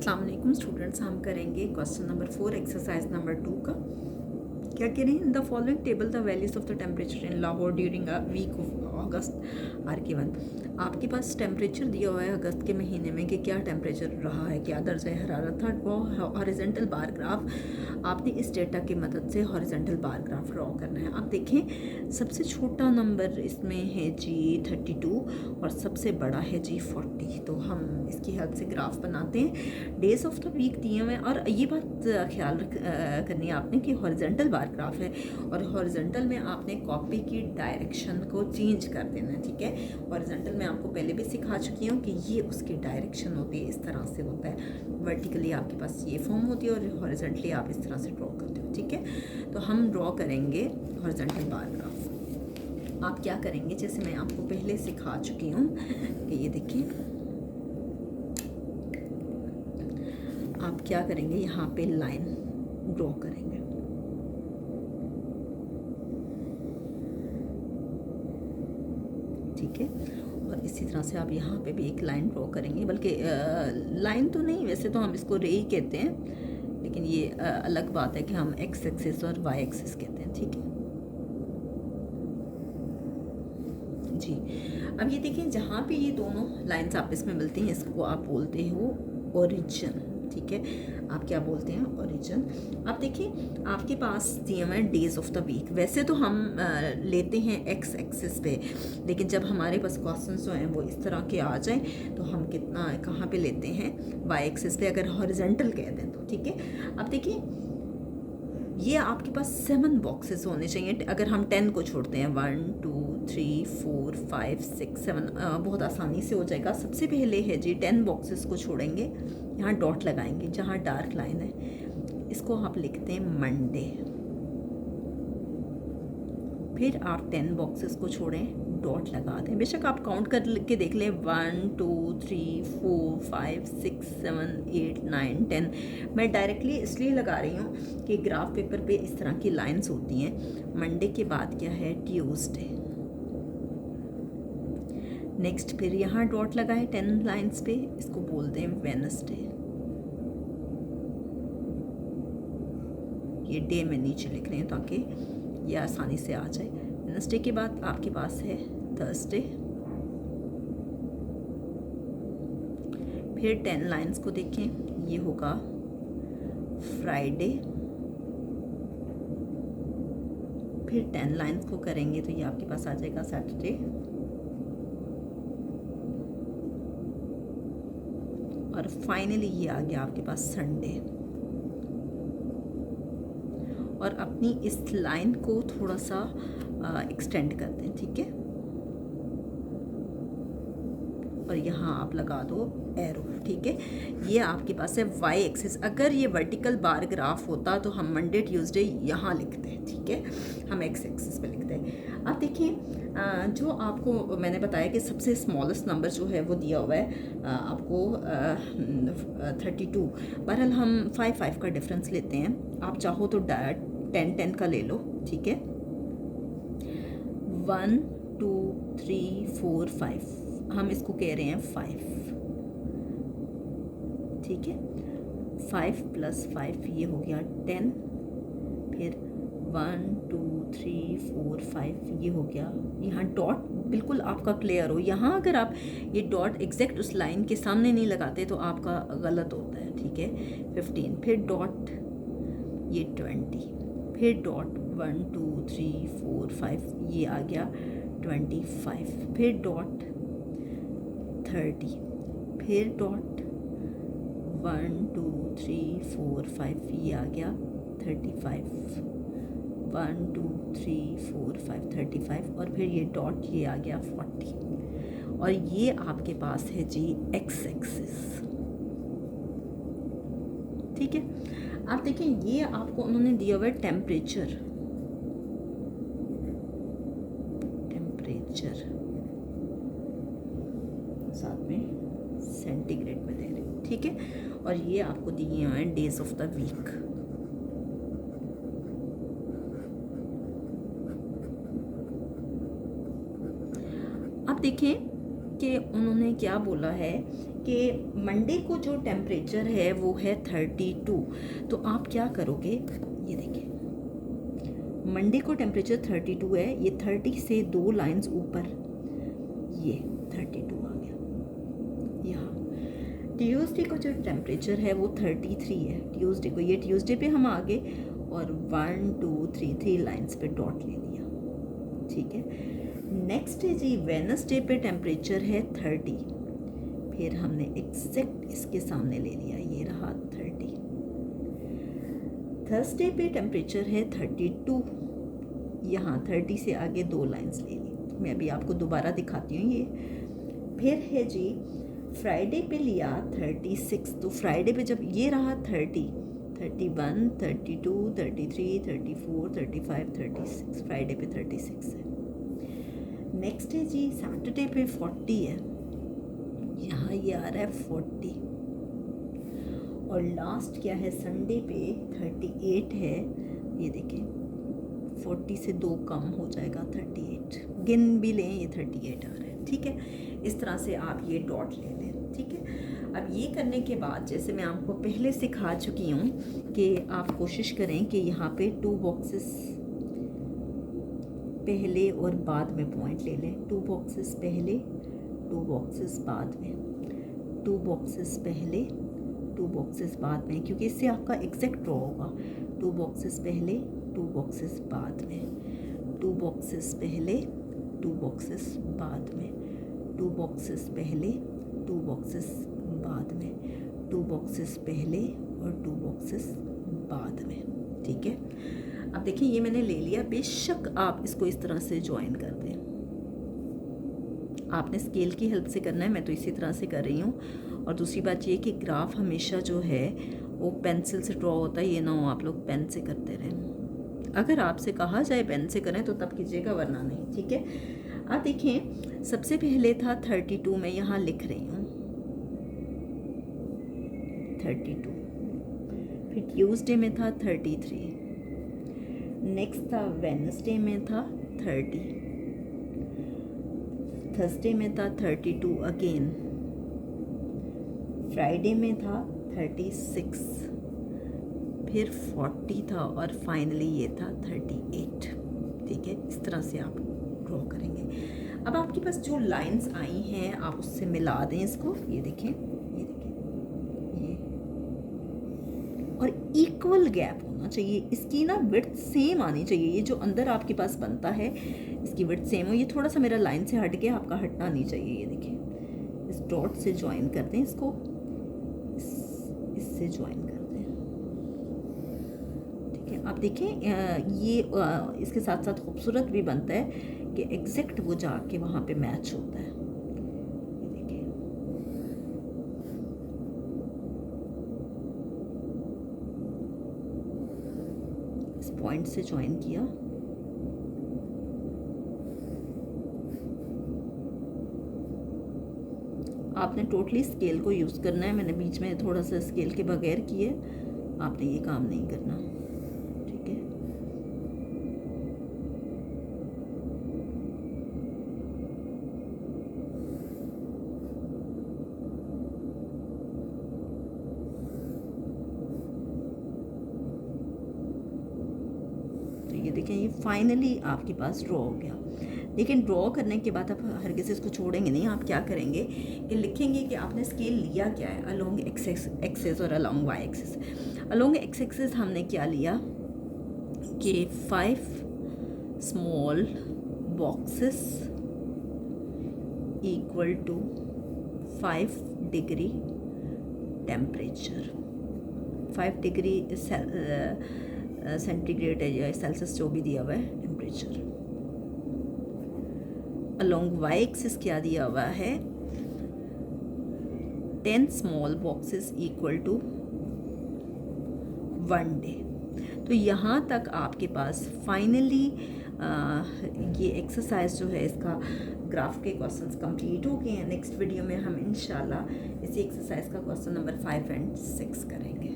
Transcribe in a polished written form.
अस्सलाम वालेकुम स्टूडेंट्स, हम करेंगे क्वेश्चन नंबर 4 एक्सरसाइज नंबर 2 का। क्या कह रहे हैं? In the following table the values of the temperature in Lahore during a week of August are given. आपके पास टेम्परेचर दिया हुआ है अगस्त के महीने में कि क्या टेम्परेचर रहा है, क्या दर्जा हरारत था। वो हॉरिजॉन्टल बार ग्राफ आपने इस डेटा की मदद से हॉरिजॉन्टल बार ग्राफ ड्रॉ करना है। आप देखें, सबसे छोटा नंबर इसमें है जी 32 और सबसे बड़ा है जी 40। तो हम इसकी हेल्प से ग्राफ बनाते हैं। डेज ऑफ द वीक दिए हुए हैं और ये बात ख्याल करनी है आपने कि हॉरिजॉन्टल बार ग्राफ है और हॉरिजॉन्टल में आपने कॉपी की डायरेक्शन को चेंज कर देना है। ठीक है, हॉरिजॉन्टल में आपको पहले भी सिखा चुकी हूँ कि ये उसकी डायरेक्शन होती है, इस तरह से होता है। वर्टिकली आपके पास ये फॉर्म होती है और हॉरिजॉन्टली आप इस तरह से ड्रॉ करते हो। ठीक है, तो हम ड्रॉ करेंगे हॉरिजॉन्टल बार ग्राफ। आप क्या करेंगे, जैसे मैं आपको पहले सिखा चुकी हूँ कि ये देखिए, आप क्या करेंगे, यहाँ पे लाइन ड्रॉ करेंगे। ठीक है, और इसी तरह से आप यहाँ पे भी एक लाइन ड्रॉ करेंगे, बल्कि लाइन तो नहीं, वैसे तो हम इसको रे ही कहते हैं, लेकिन ये अलग बात है कि हम एक्स एक्सिस और वाई एक्सिस कहते हैं। ठीक है जी। अब ये देखिए, जहाँ पे ये दोनों लाइंस आपस में मिलती हैं, इसको आप बोलते हो ओरिजिन। ठीक है, आप क्या बोलते हैं? ओरिजिन। अब देखिए, आपके पास दिए हुए हैं डेज ऑफ द वीक। वैसे तो हम लेते हैं एक्स एक्सिस पे, लेकिन जब हमारे पास क्वेश्चन जो हैं वो इस तरह के आ जाएं तो हम कितना कहाँ पे लेते हैं? वाई एक्सिस पे, अगर हॉरिजॉन्टल कह दें तो। ठीक है, अब देखिए, ये आपके पास 7 बॉक्सेस होने चाहिए। अगर हम 10 को छोड़ते हैं, 1 2 3 4 5 6 7, बहुत आसानी से हो जाएगा। सबसे पहले है जी 10 बॉक्सेस को छोड़ेंगे, यहाँ डॉट लगाएंगे जहाँ डार्क लाइन है, इसको आप लिखते हैं मंडे। फिर आप 10 बॉक्सेस को छोड़ें, डॉट लगा दें। बेशक आप काउंट कर के देख लें, 1 2 3 4 5 6 7 8 9 10। मैं डायरेक्टली इसलिए लगा रही हूँ कि ग्राफ पेपर पे इस तरह की लाइंस होती हैं। मंडे के बाद क्या है? ट्यूसडे। नेक्स्ट फिर यहाँ डॉट लगाएं 10 लाइंस पे, इसको बोलते हैं वेडनेसडे। ये डे में नीचे लिख रहे हैं ताकि ये आसानी से आ जाए। वेडनेसडे के बाद आपके पास है थर्सडे। फिर 10 लाइंस को देखें, ये होगा फ्राइडे। फिर 10 लाइंस को करेंगे तो ये आपके पास आ जाएगा सैटरडे। और फाइनली ये आ गया आपके पास संडे। और अपनी इस लाइन को थोड़ा सा एक्सटेंड करते हैं। ठीक है, और यहाँ आप लगा दो एरो। ठीक है, ये आपके पास है वाई एक्सिस। अगर ये वर्टिकल बार ग्राफ होता तो हम मंडे ट्यूसडे यहाँ लिखते हैं। ठीक है, हम एक्स एक्सिस पे लिखते हैं। अब देखिए, जो आपको मैंने बताया कि सबसे स्मॉलेस्ट नंबर जो है वो दिया हुआ है आपको 32। बहरहाल हम 5 का डिफरेंस लेते हैं। आप चाहो तो 10 का ले लो। ठीक है, 1 2 3 4 5, हम इसको कह रहे हैं 5। ठीक है, 5 + 5 ये हो गया 10। फिर 1 2 3 4 5 ये हो गया। यहाँ डॉट बिल्कुल आपका क्लियर हो। यहाँ अगर आप ये डॉट एग्जैक्ट उस लाइन के सामने नहीं लगाते तो आपका गलत होता है। ठीक है, 15। फिर डॉट ये 20। फिर डॉट 1 2 3 4 5 ये आ गया 25। फिर डॉट 30। फिर डॉट 1 2 3 4 5 ये आ गया 35। 1 2 3 4 5 35। और फिर ये डॉट ये आ गया 40। और ये आपके पास है जी एक्स एक्सिस। ठीक है, आप देखें, ये आपको उन्होंने दिया हुआ है टेम्परेचर साथ में सेंटीग्रेड में दे रहे हैं। ठीक है, और ये आपको दिए हुए हैं डेज ऑफ द वीक। अब देखें, कि उन्होंने क्या बोला है कि मंडे को जो टेम्परेचर है वो है 32। तो आप क्या करोगे, ये देखिए मंडे को टेम्परेचर 32 है, ये 30 से 2 लाइंस ऊपर ये 32 आ गया। यहाँ ट्यूसडे को जो टेम्परेचर है वो 33 है ट्यूसडे को, ये ट्यूसडे पे हम आ गए और 1 2 3 लाइंस पे डॉट ले लिया, ठीक है। नेक्स्ट है जी वेडनेसडे पे टेम्परेचर है 30, फिर हमने एग्जैक्ट इसके सामने ले लिया, ये रहा 30। थर्सडे पे टेम्परेचर है 32, यहाँ 30 से आगे 2 लाइंस ले ली, मैं अभी आपको दोबारा दिखाती हूँ ये। फिर है जी फ्राइडे पे लिया 36, तो फ्राइडे पे जब ये रहा 30, 31, 32, 33, 34, 35, 36, फ्राइडे पे 36 है। नेक्स्ट है जी सैटरडे पे 40 है, यहाँ ये आ रहा है 40, और लास्ट क्या है संडे पे 38 है, ये देखें 40 से 2 कम हो जाएगा 38, गिन भी लें ये 38 आ रहा है, ठीक है। इस तरह से आप ये डॉट ले लें, ठीक है। अब ये करने के बाद जैसे मैं आपको पहले सिखा चुकी हूँ कि आप कोशिश करें कि यहाँ पे 2 बॉक्सेस पहले और बाद में पॉइंट ले लें, 2 बॉक्सेस पहले 2 बॉक्सेस बाद में, 2 बॉक्सेस पहले 2 बॉक्सेस बाद में, क्योंकि इससे आपका एग्जैक्ट ड्रॉ होगा। 2 बॉक्सेस पहले 2 बॉक्सेस बाद में, 2 बॉक्सेस पहले 2 बॉक्सेस बाद में, 2 बॉक्सेस पहले 2 बॉक्सेस बाद में, 2 बॉक्सेस पहले और 2 बॉक्सेस बाद में, ठीक है। अब देखिए ये मैंने ले लिया, बेशक आप इसको इस तरह से ज्वाइन कर दें, आपने स्केल की हेल्प से करना है, मैं तो इसी तरह से कर रही हूँ। और दूसरी बात ये कि ग्राफ हमेशा जो है वो पेंसिल से ड्रॉ होता है, ये ना हो आप लोग पेन से करते रहें। अगर आपसे कहा जाए पेन से करें तो तब कीजिएगा, वरना नहीं, ठीक है। आप देखें सबसे पहले था 32, मैं यहाँ लिख रही हूँ 32, फिर ट्यूसडे में था 33, नेक्स्ट था वेडनेसडे में था 30, थर्सडे में था 32 अगेन, फ्राइडे में था 36, फिर 40 था और फाइनली ये था 38, ठीक है। इस तरह से आप ड्रॉ करेंगे। अब आपके पास जो लाइंस आई हैं आप उससे मिला दें इसको, ये देखें ये देखें ये, और इक्वल गैप होना चाहिए, इसकी ना विड्थ सेम आनी चाहिए। ये जो अंदर आपके पास बनता है इसकी विड्थ सेम हो, ये थोड़ा सा मेरा लाइन से हट के आपका हटना नहीं चाहिए, ये देखिए इस डॉट से ज्वाइन कर दें इसको, इससे ज्वाइन कर दें, ठीक है। आप देखें ये इसके साथ साथ खूबसूरत भी बनता है कि एग्जैक्ट वो जाके वहाँ पे मैच होता है, ये देखिए। इस पॉइंट से ज्वाइन किया, आपने टोटली स्केल को यूज़ करना है, मैंने बीच में थोड़ा सा स्केल के बगैर किए, आपने ये काम नहीं करना, ठीक है। तो ये देखें ये फाइनली आपके पास ड्रॉ हो गया। लेकिन ड्रॉ करने के बाद आप हरगिज़ इसको छोड़ेंगे नहीं, आप क्या करेंगे कि लिखेंगे कि आपने स्केल लिया क्या है, अलोंग एक्सेस और along Y axis. Along X axis हमने क्या लिया कि 5 small boxes equal to 5 degree temperature, 5 degree centigrade है या सेल्सियस जो भी दिया हुआ है टेम्परेचर। अलोंग वाई एक्सिस क्या दिया हुआ है, 10 small boxes equal to 1 day. तो यहाँ तक आपके पास फाइनली ये एक्सरसाइज जो है इसका ग्राफ के क्वेश्चंस कंप्लीट हो गए हैं। नेक्स्ट वीडियो में हम इंशाल्लाह इसी एक्सरसाइज का क्वेश्चन नंबर 5 और 6 करेंगे।